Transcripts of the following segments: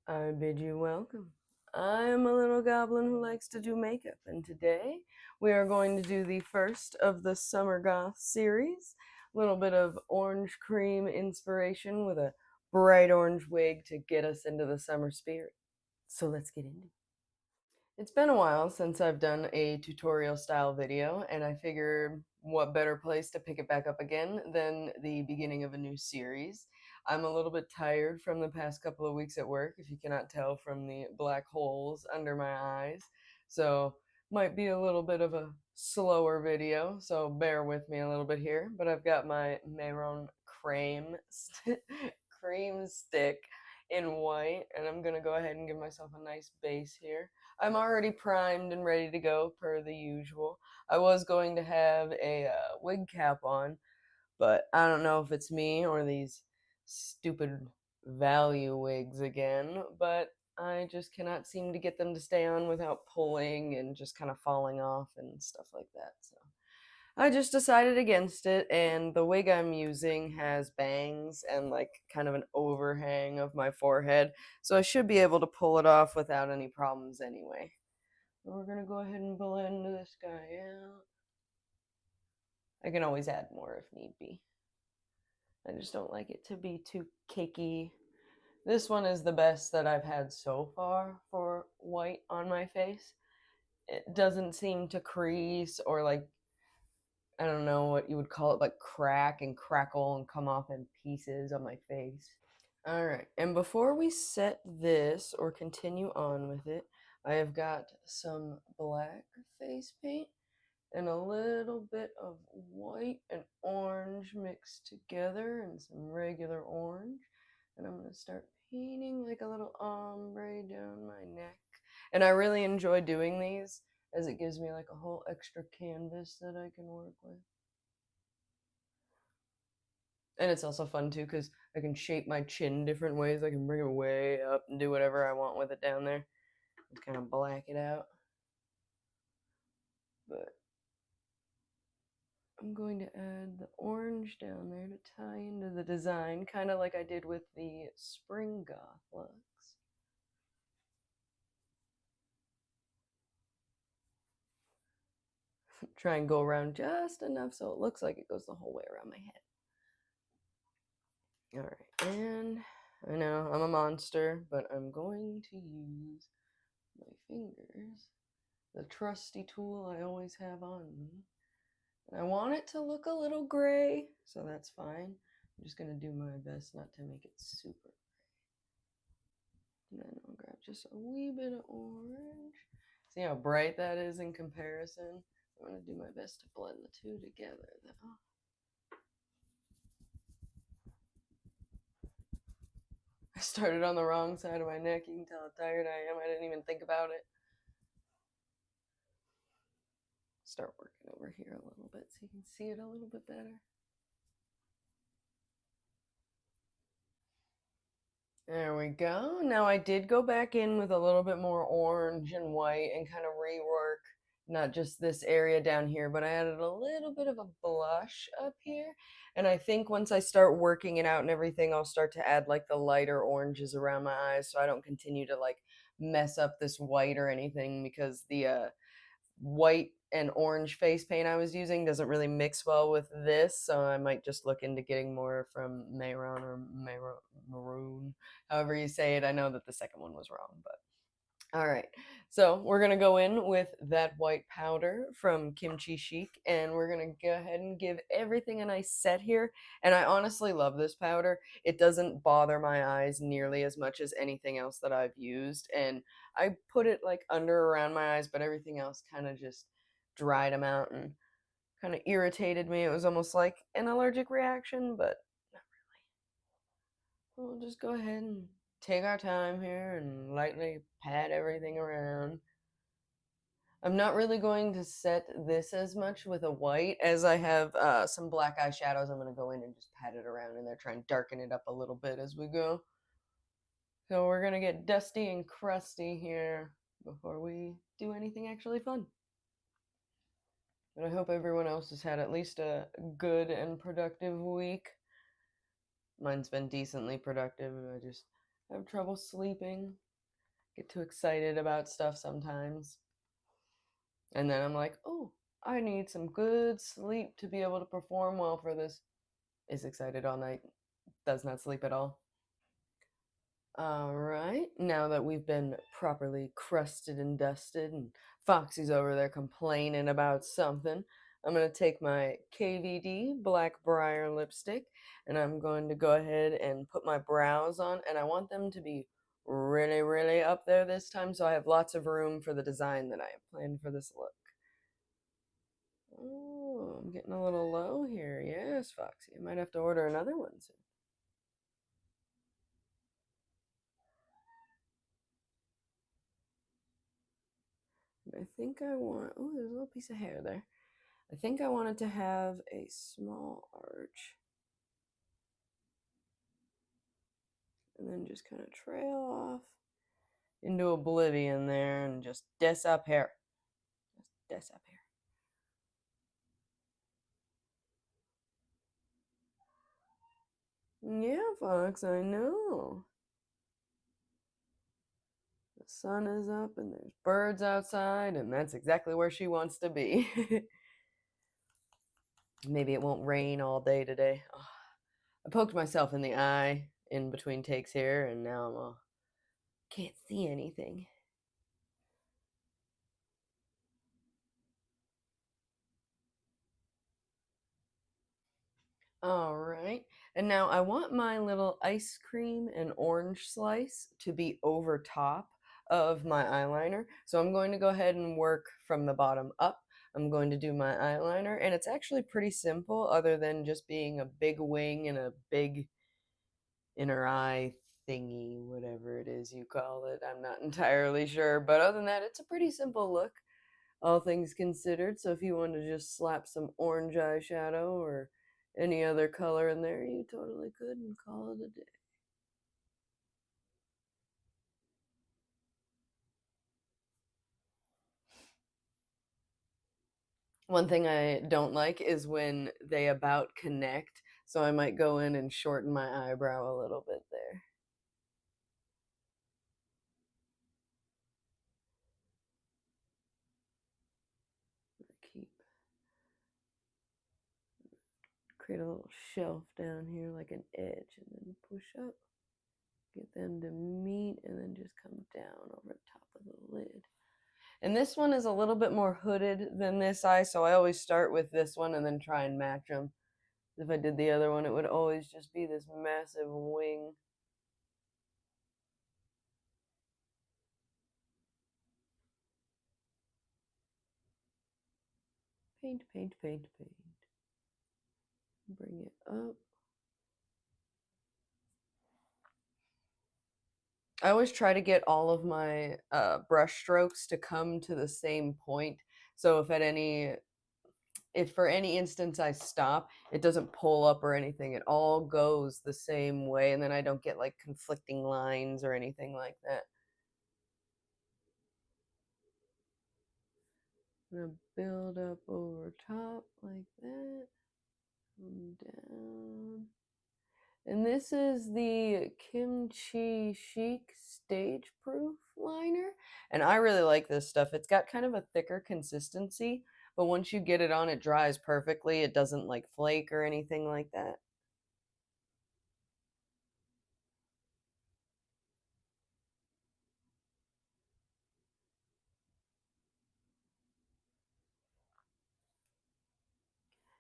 I bid you welcome. I am a little goblin who likes to do makeup, and today we are going to do the first of the Summer Goth series. A little bit of orange cream inspiration with a bright orange wig to get us into the summer spirit. So let's get into it. It's been a while since I've done a tutorial style video, and I figured what better place to pick it back up again than the beginning of a new series. I'm a little bit tired from the past couple of weeks at work, if you cannot tell from the black holes under my eyes. So, might be a little bit of a slower video, so bear with me a little bit here. But I've got my Mehron cream stick in white, and I'm gonna go ahead and give myself a nice base here. I'm already primed and ready to go per the usual. I was going to have a wig cap on, but I don't know if it's me or these stupid value wigs again, but I just cannot seem to get them to stay on without pulling and just kind of falling off and stuff like that. So I just decided against it, and the wig I'm using has bangs and like kind of an overhang of my forehead, so I should be able to pull it off without any problems anyway. We're gonna go ahead and blend this guy out. I can always add more if need be. I just don't like it to be too cakey. This one is the best that I've had so far for white on my face. It doesn't seem to crease or like, I don't know what you would call it, like crack and crackle and come off in pieces on my face. Alright, and before we set this or continue on with it, I have got some black face paint and a little bit of white and orange mixed together and some regular orange. And I'm going to start painting like a little ombre down my neck. And I really enjoy doing these as it gives me like a whole extra canvas that I can work with. And it's also fun too because I can shape my chin different ways. I can bring it way up and do whatever I want with it down there. Just kind of black it out. But I'm going to add the orange down there to tie into the design, kind of like I did with the Spring Goth looks. Try and go around just enough so it looks like it goes the whole way around my head. Alright, and I know I'm a monster, but I'm going to use my fingers, the trusty tool I always have on me. And I want it to look a little gray, so that's fine. I'm just going to do my best not to make it super gray. And then I'll grab just a wee bit of orange. See how bright that is in comparison? I'm going to do my best to blend the two together, though. I started on the wrong side of my neck. You can tell how tired I am. I didn't even think about it. Start working over here a little bit so you can see it a little bit better. There we go. Now I did go back in with a little bit more orange and white and kind of rework not just this area down here, but I added a little bit of a blush up here. And I think once I start working it out and everything, I'll start to add like the lighter oranges around my eyes so I don't continue to like mess up this white or anything, because the white and orange face paint I was using doesn't really mix well with this, so I might just look into getting more from Mehron or Maroon, however you say it. I know that the second one was wrong, but all right. So we're gonna go in with that white powder from Kimchi Chic, and we're gonna go ahead and give everything a nice set here. And I honestly love this powder. It doesn't bother my eyes nearly as much as anything else that I've used, and I put it like under around my eyes, but everything else kind of just dried them out and kind of irritated me. It was almost like an allergic reaction, but not really. We'll just go ahead and take our time here and lightly pat everything around. I'm not really going to set this as much with a white as I have some black eyeshadows. I'm going to go in and just pat it around in there, try and darken it up a little bit as we go. So we're going to get dusty and crusty here before we do anything actually fun. But I hope everyone else has had at least a good and productive week. Mine's been decently productive. I just I have trouble sleeping. Get too excited about stuff sometimes. And then I'm like, oh, I need some good sleep to be able to perform well for this. Is excited all night, does not sleep at all. All right, now that we've been properly crusted and dusted, and Foxy's over there complaining about something, I'm going to take my KVD Black Briar lipstick, and I'm going to go ahead and put my brows on, and I want them to be really, really up there this time, so I have lots of room for the design that I have planned for this look. Oh, I'm getting a little low here. Yes, Foxy, I might have to order another one soon. I think I want, oh, there's a little piece of hair there. I think I wanted to have a small arch. And then just kind of trail off into oblivion there and just up hair. Just up hair. Yeah, Fox, I know. The sun is up and there's birds outside, and that's exactly where she wants to be. Maybe it won't rain all day today. Oh, I poked myself in the eye in between takes here, and now I'm all can't see anything. All right. And now I want my little ice cream and orange slice to be over top of my eyeliner. So I'm going to go ahead and work from the bottom up. I'm going to do my eyeliner, and it's actually pretty simple other than just being a big wing and a big inner eye thingy, whatever it is you call it. I'm not entirely sure, but other than that, it's a pretty simple look, all things considered. So if you want to just slap some orange eyeshadow or any other color in there, you totally could and call it a day. One thing I don't like is when they about connect, so I might go in and shorten my eyebrow a little bit there. Keep create a little shelf down here like an edge, and then push up, get them to meet, and then just come down over the top of the lid. And this one is a little bit more hooded than this eye, so I always start with this one and then try and match them. If I did the other one, it would always just be this massive wing. Paint, paint, paint, paint. Bring it up. I always try to get all of my brush strokes to come to the same point. So if for any instance I stop, it doesn't pull up or anything. It all goes the same way, and then I don't get like conflicting lines or anything like that. I'm gonna build up over top like that. Come down. And this is the Kimchi Chic Stage Proof liner. And I really like this stuff. It's got kind of a thicker consistency, but once you get it on, it dries perfectly. It doesn't like flake or anything like that.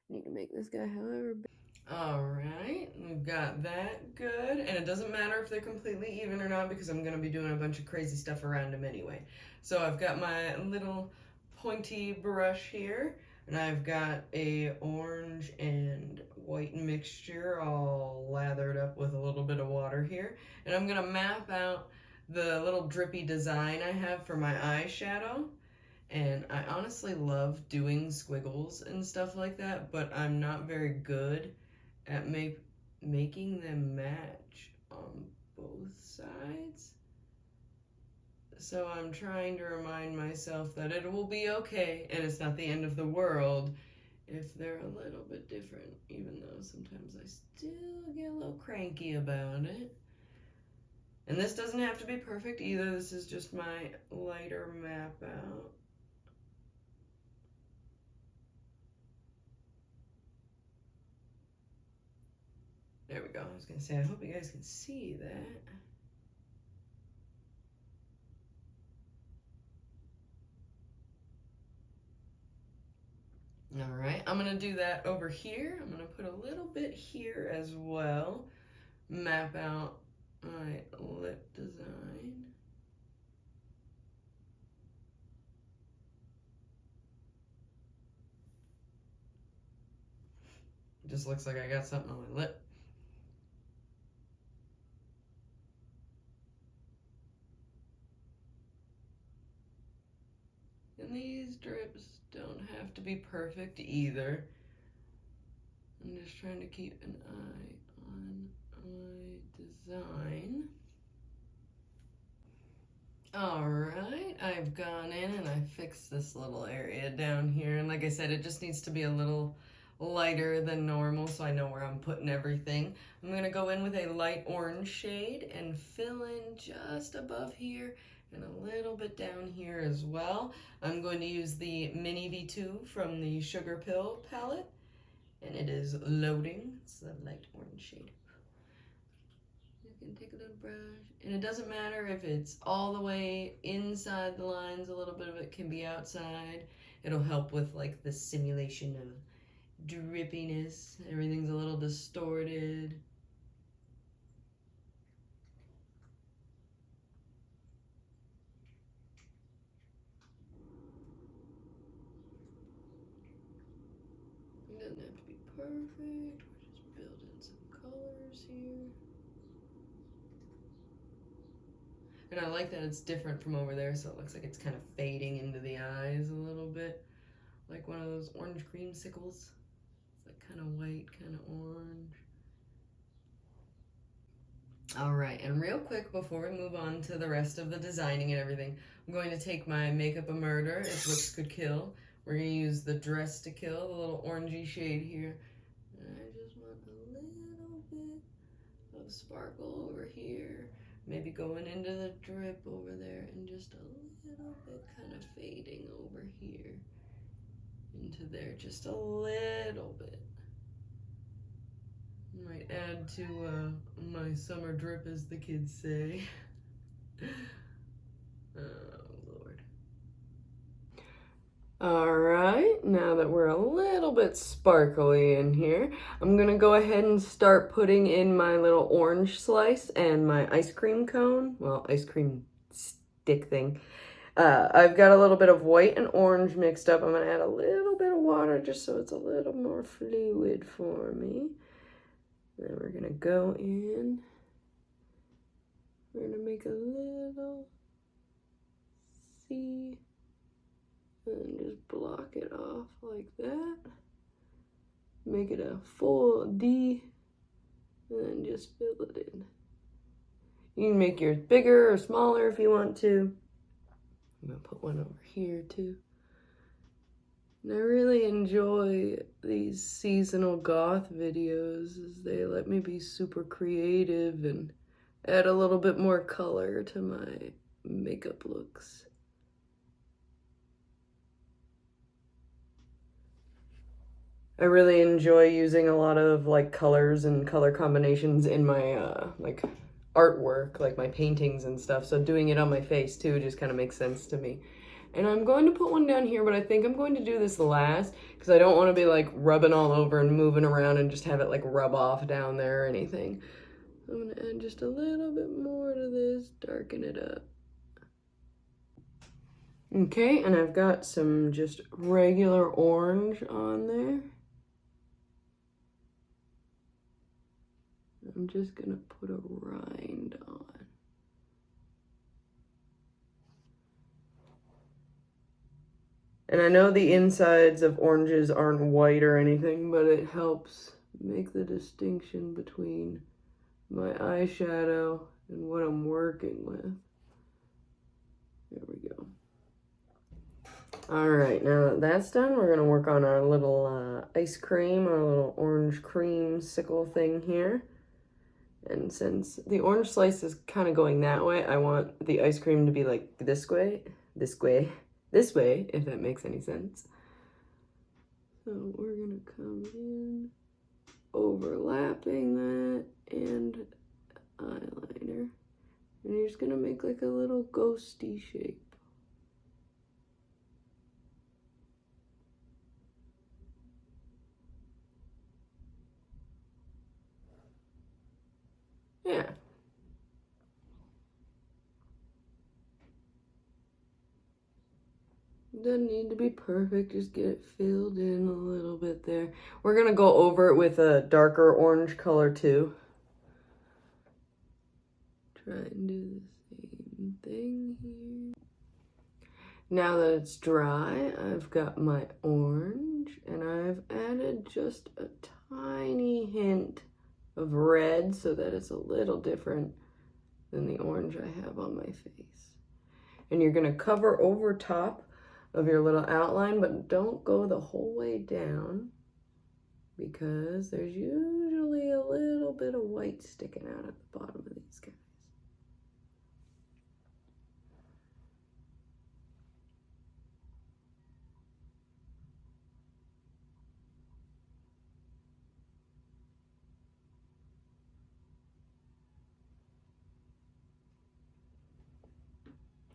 Need to make this guy however big. All right, we've got that good. And it doesn't matter if they're completely even or not because I'm going to be doing a bunch of crazy stuff around them anyway. So I've got my little pointy brush here, and I've got a orange and white mixture all lathered up with a little bit of water here. And I'm going to map out the little drippy design I have for my eyeshadow. And I honestly love doing squiggles and stuff like that, but I'm not very good at making them match on both sides. So I'm trying to remind myself that it will be okay and it's not the end of the world if they're a little bit different, even though sometimes I still get a little cranky about it. And this doesn't have to be perfect either. This is just my lighter map out. There we go. I was going to say, I hope you guys can see that. All right, I'm going to do that over here. I'm going to put a little bit here as well. Map out my lip design. It just looks like I got something on my lip. And these drips don't have to be perfect either. I'm just trying to keep an eye on my design. All right, I've gone in and I fixed this little area down here. And like I said, it just needs to be a little lighter than normal so I know where I'm putting everything. I'm gonna go in with a light orange shade and fill in just above here and a little bit down here as well. I'm going to use the Mini V2 from the Sugarpill palette, and it is loading. It's the light orange shade. You can take a little brush, and it doesn't matter if it's all the way inside the lines, a little bit of it can be outside. It'll help with like the simulation of drippiness. Everything's a little distorted. It doesn't have to be perfect. We're just building some colors here. And I like that it's different from over there, so it looks like it's kind of fading into the eyes a little bit. Like one of those orange creamsicles. It's like kind of white, kind of orange. All right, and real quick before we move on to the rest of the designing and everything, I'm going to take my Makeup a Murder, If Looks Could Kill. We're going to use the Dress to Kill, the little orangey shade here. And I just want a little bit of sparkle over here. Maybe going into the drip over there, and just a little bit kind of fading over here into there, just a little bit. Might add to my summer drip, as the kids say. Oh, Lord. All right, now that we're a little bit sparkly in here, I'm gonna go ahead and start putting in my little orange slice and my ice cream cone, well, ice cream stick thing. I've got a little bit of white and orange mixed up. I'm gonna add a little bit of water just so it's a little more fluid for me. Then we're gonna go in. We're gonna make a little C and just block it off like that. Make it a full D and then just fill it in. You can make yours bigger or smaller if you want to. I'm gonna put one over here too. And I really enjoy these seasonal goth videos as they let me be super creative and add a little bit more color to my makeup looks. I really enjoy using a lot of like colors and color combinations in my like artwork, like my paintings and stuff. So doing it on my face too just kind of makes sense to me. And I'm going to put one down here, but I think I'm going to do this last because I don't want to be like rubbing all over and moving around and just have it like rub off down there or anything. I'm going to add just a little bit more to this, darken it up. Okay, and I've got some just regular orange on there. I'm just going to put a rind on. And I know the insides of oranges aren't white or anything, but it helps make the distinction between my eyeshadow and what I'm working with. There we go. All right, now that that's done, we're gonna work on our little ice cream, our little orange cream sickle thing here. And since the orange slice is kind of going that way, I want the ice cream to be like this way, this way, this way, if that makes any sense. So we're gonna come in, overlapping that, and eyeliner. And you're just gonna make like a little ghosty shape. Yeah. Doesn't need to be perfect, just get it filled in a little bit there. We're gonna go over it with a darker orange color too. Try and do the same thing here. Now that it's dry, I've got my orange and I've added just a tiny hint of red so that it's a little different than the orange I have on my face. And you're gonna cover over top of your little outline, but don't go the whole way down because there's usually a little bit of white sticking out at the bottom of these guys.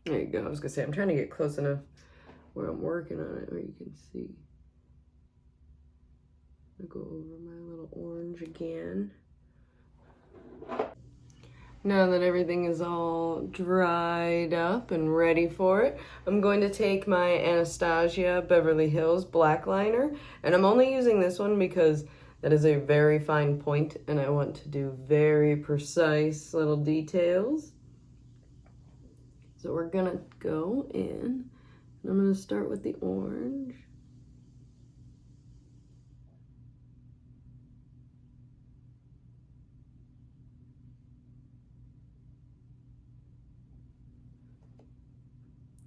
There you go. I was gonna say, I'm trying to get close enough where I'm working on it where you can see. I'll go over my little orange again. Now that everything is all dried up and ready for it, I'm going to take my Anastasia Beverly Hills black liner, and I'm only using this one because that is a very fine point and I want to do very precise little details. So we're gonna go in, and I'm gonna start with the orange.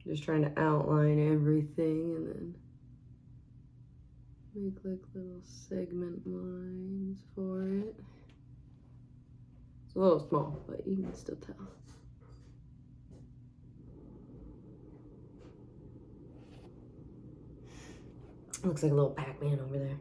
Just trying to outline everything and then make like little segment lines for it. It's a little small, but you can still tell. Looks like a little Pac-Man over there.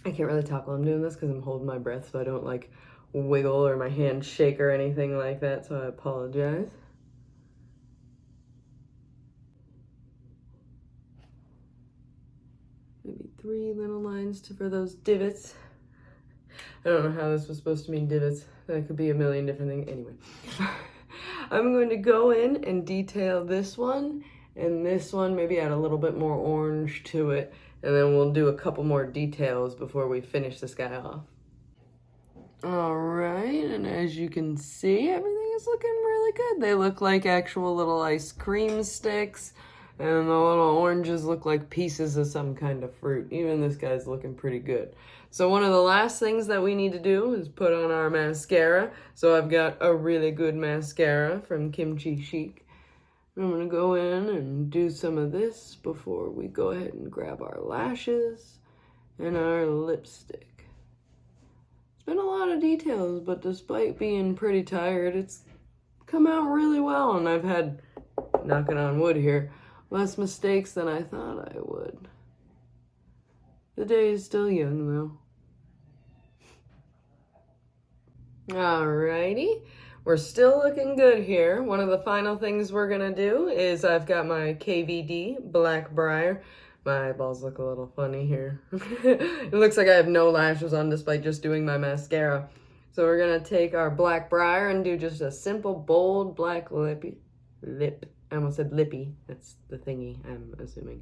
I can't really talk while I'm doing this because I'm holding my breath so I don't like wiggle or my hand shake or anything like that, so I apologize. Maybe 3 little lines for those divots. I don't know how this was supposed to mean divots. That could be a million different things. Anyway, I'm going to go in and detail this one and this one, maybe add a little bit more orange to it, and then we'll do a couple more details before we finish this guy off. All right, and as you can see, everything is looking really good. They look like actual little ice cream sticks, and the little oranges look like pieces of some kind of fruit. Even this guy's looking pretty good. So one of the last things that we need to do is put on our mascara. So I've got a really good mascara from Kimchi Chic. I'm gonna go in and do some of this before we go ahead and grab our lashes and our lipstick. It's been a lot of details, but despite being pretty tired, it's come out really well, and I've had, knocking on wood here, less mistakes than I thought I would. The day is still young, though. Alrighty, we're still looking good here. One of the final things we're gonna do is I've got my KVD Black Briar. My eyeballs look a little funny here. It looks like I have no lashes on despite just doing my mascara. So we're gonna take our Black Briar and do just a simple, bold black lip. I almost said lippy. That's the thingy, I'm assuming.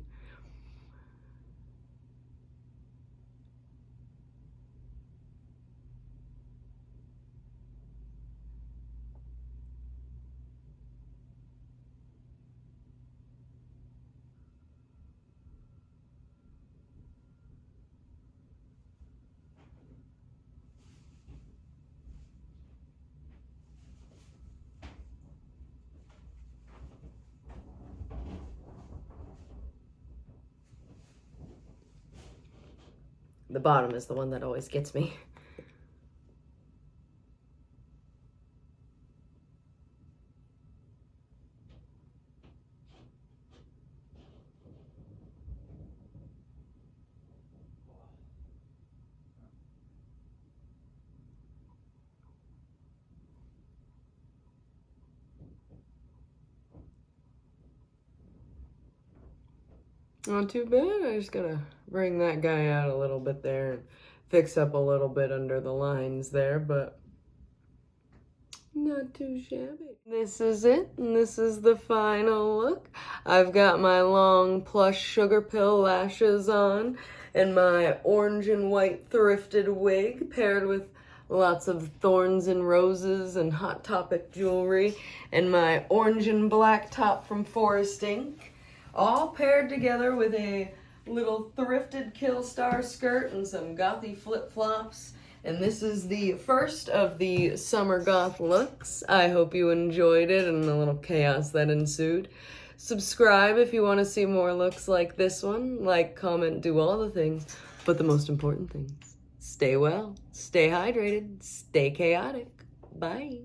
The bottom is the one that always gets me. Not too bad. I just gotta bring that guy out a little bit there and fix up a little bit under the lines there, but not too shabby. This is it, and this is the final look. I've got my long Plush Sugarpill lashes on and my orange and white thrifted wig paired with lots of thorns and roses and Hot Topic jewelry and my orange and black top from Foestink, all paired together with a little thrifted Killstar skirt and some gothy flip-flops. And this is the first of the Summer Goth looks. I hope you enjoyed it and the little chaos that ensued. Subscribe if you want to see more looks like this one. Like, comment, do all the things. But the most important things, stay well, stay hydrated, stay chaotic. Bye.